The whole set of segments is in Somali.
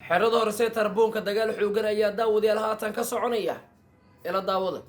xerada horse tarbuunka dagaal xoogan ayaa daawadayaal haatan ka soconaya ila daawada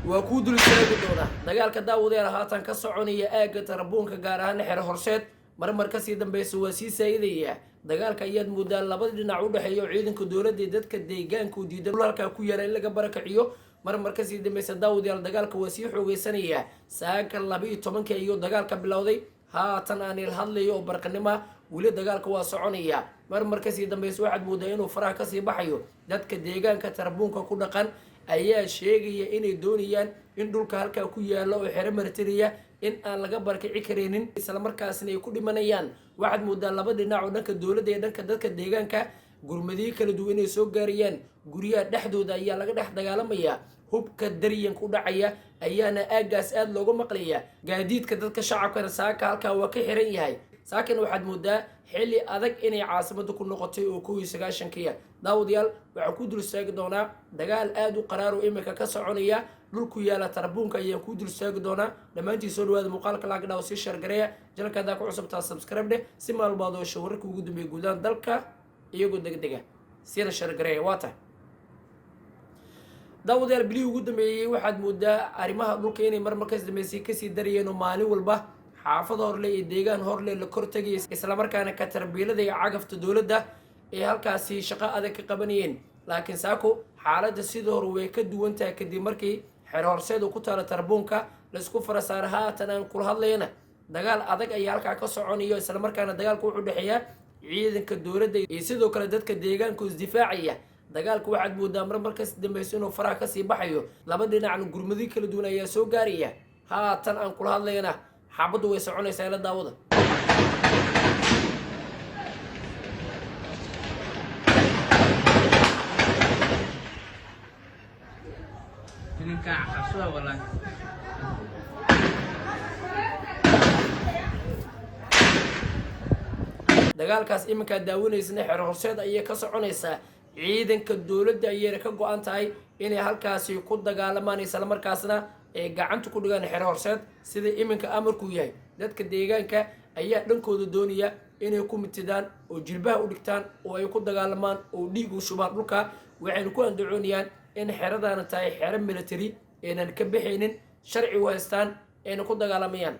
waa ku dul istaagi doona dagaalka daawadayaal haatan ka soconaya aaga tarbuunka gaar ahaan xero horseed marmar ka sii dambaysa waa sii saayidaya dagaalka ayaad moodaa labada dhinac u dhaxeeyo ciidanka dowladda dadka deegaanka u diidan halka ku yaala in laga barakaciyo marmar ka sii dambaysa daawadayaal dagaalka waa sii xoogeysanaya saaka 12 iyo dagaalka bilowday haatan aan il hadlayo oo barqanimo wali dagaalka waa soconaya marmar ka sii dambaysa waxaad moodaa inuu faraha ka sii baxayo dadka deegaanka tarbuunka ku dhaqan ayaa sheegaya inay doonayaan in dhulka halka ku yaala oo xero martiriya in aan laga barkici kareenin isla markaasna ay ku dhimanayaan waxaad moodaa laba dhinac oo dhanka dowladda iyo dhanka dadka deegaanka gurmadii kala duwan inay soo gaarayaan guriyaha dhexdooda ayaa laga dhex dagaalamaya hubka daryan ku dhacaya ayaana aagaas aad looga maqlaya gaadiidka dadka shacabkana saaka halkaa waa ka xiran yahay saakan waxaad moodaa xilli adag inay caasimada ku noqotay oo 1990 daawadayaal waxaa ku dul istaagi doonaa dagaal aad u qaraar oo imika ka soconaya dhulku yaala tarbuunka ayaan ku dul istaagi doonaa dhammaantiin soo dhawaada muuqaalka laga dhaw si share gareeya jalka hadaa ku cusubtaa subscribe dheh si maalmaad oo shawararka ugu dambeeya guudaan dalka iyagoo degdega sina share gareeya waa tahay daawadayaal bilii ugu dambeeyay waxaad moodaa arrimaha dhulka inay marmar ka dambeysay kasii darayeen oo maalin walba xaafad horle iyo deegaan horle la kor tagay isla markaana ka tarbiilada iyo cagafta dowladda ee halkaasi shaqo adag ka qabanayeen laakiin saako xaaladda sidoo hore way ka duwan tahay kadib markii xero horseed ku taala tarbuunka la isku farasaar haatan aan kula hadlayna dagaal adag ayaa halkaa ka soconayo isla markaana dagaalku wuxuu dhexeeyaa ciidanka dowladda iyo sidoo kale dadka deegaanka isdifaacaya dagaalku waxaad moodaa marmar ka dambayso inuu faraha ka sii baxayo laba dhinacna gurmadi kala duwan ayaa soo gaaraya haatan aan kula hadlayna xabadu way soconaysaa ila daawada dagaalkaas iminka daawanaysna xero horseed ayay ka soconaysaa ciidanka dowladda ayayna ka go'an tahay inay halkaasi ku dagaalamaan isla markaasna ee gacanta ku dhigaan xero horseed sida iminka amarku yahay dadka deegaanka ayaa dhankooda doonaya inay ku mitidaan oo jilbaha u dhigtaan oo ay ku dagaalamaan oo dhiig u shubaan dhulka waxayna ku andacoonayaan in xeradaana tahay xero military eenan ka bixaynin sharci u haystaan ayna ku dagaalamayaan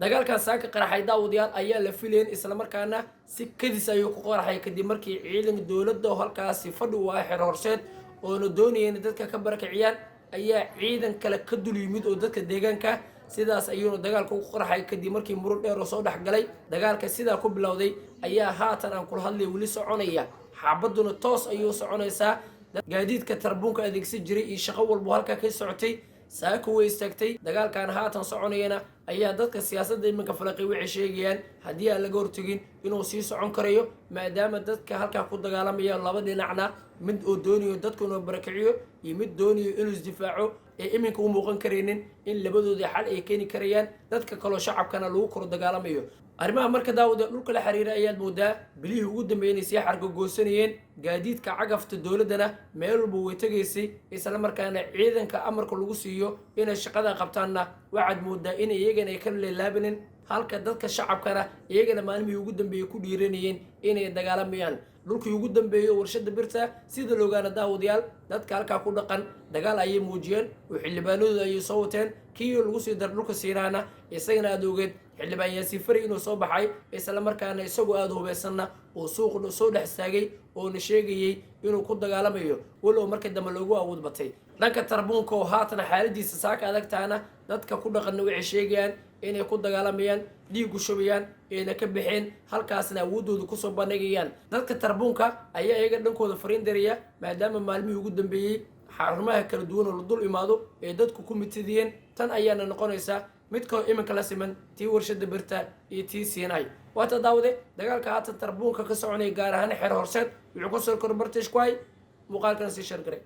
dagaalkaas saaka qaraxay daawadayaal ayaa la filayn isla markaana si kadis ayuu ku qaraxay kadib markii ciidanka dowladda halkaasi fadhi u ah xero horseed oona doonayeen dadka ka barakiciyaan ayaa ciidan kale ka dul yimid oo dadka deegaanka sidaas ayuuna dagaalka ku qaraxay kadib markii murul dheer oo soo dhaxgalay dagaalka sidaa ku bilowday ayaa haatan aan kula hadlay weli soconaya xabaduna toos ayuu soconaysaa gaadiidka tarbuunka adeegsan jiray iyo shaqo walba halka ka socotay saako way istaagtay dagaalkan haatan soconayana ayaa dadka siyaasadda iminka falaqay waxay sheegayaan haddii aan laga hortagin inuu sii socon karayo maadaama dadka halkaa ku dagaalamaya laba dhinacna mid oo doonayo dadku inuu barakiciyo iyo mid doonayo inuu isdifaaco ee iminka u muuqan karaynin in labadooda xal ay keeni karayaan dadka kaloo shacabkana lagu koro dagaalamayo arrimaha marka daawada dhulka la xiriira ayaad moodaa bilihii ugu dambeeyay sii xargagoosanayeen gaadiidka cagafta dowladdana meel walba way tagaysay isla markaana ciidanka amarka lagu siiyo inay shaqada qabtaanna waxaad moodaa in iyagana ay ka leelaabanin halka dadka shacabkana iyagana maalmihii ugu dambeeyay ku dhiiranayeen inay dagaalamayaan dhulkii ugu dambeeyay warshada birta sida loogaana daawadayaal dadka halkaa ku dhaqan dagaal ayay muujiyeen oo xildhibaanadooda ayay soo wateen kii lagu sii dar dhulka siiraana isagana aad ogeed xildhibaan yaasiin fari inuu soo baxay isla markaana isagoo aad hubeysanna oo suuqa soo dhex istaagay oona sheegayay inuu ku dagaalamayo walow markii dambe loogu awood batay dhanka tarbuunka oo haatan xaaladiisa saaka adag tahana dadka ku dhaqanna waxay sheegayaan inay ku dagaalamayaan dhiig u shubayaan ayna ka baxeen halkaasna awoodooda kusoo bandhigayaan dadka tarbuunka ayaa iyaga dhankooda fariin daraya maadaama maalmihii ugu dambeeyey xarumaha kala duwan oo la dul imaado ee dadku ku mitidiyeen tan ayaana noqonaysaa midkoo iminka la siman tii warshada birta iyo tii siinay waata daawade dagaalka haatan tarbuunka ka soconaya gaar ahaan xero horseed wuxuu ku soo korbartish ku hay muuqaalkana sii share garay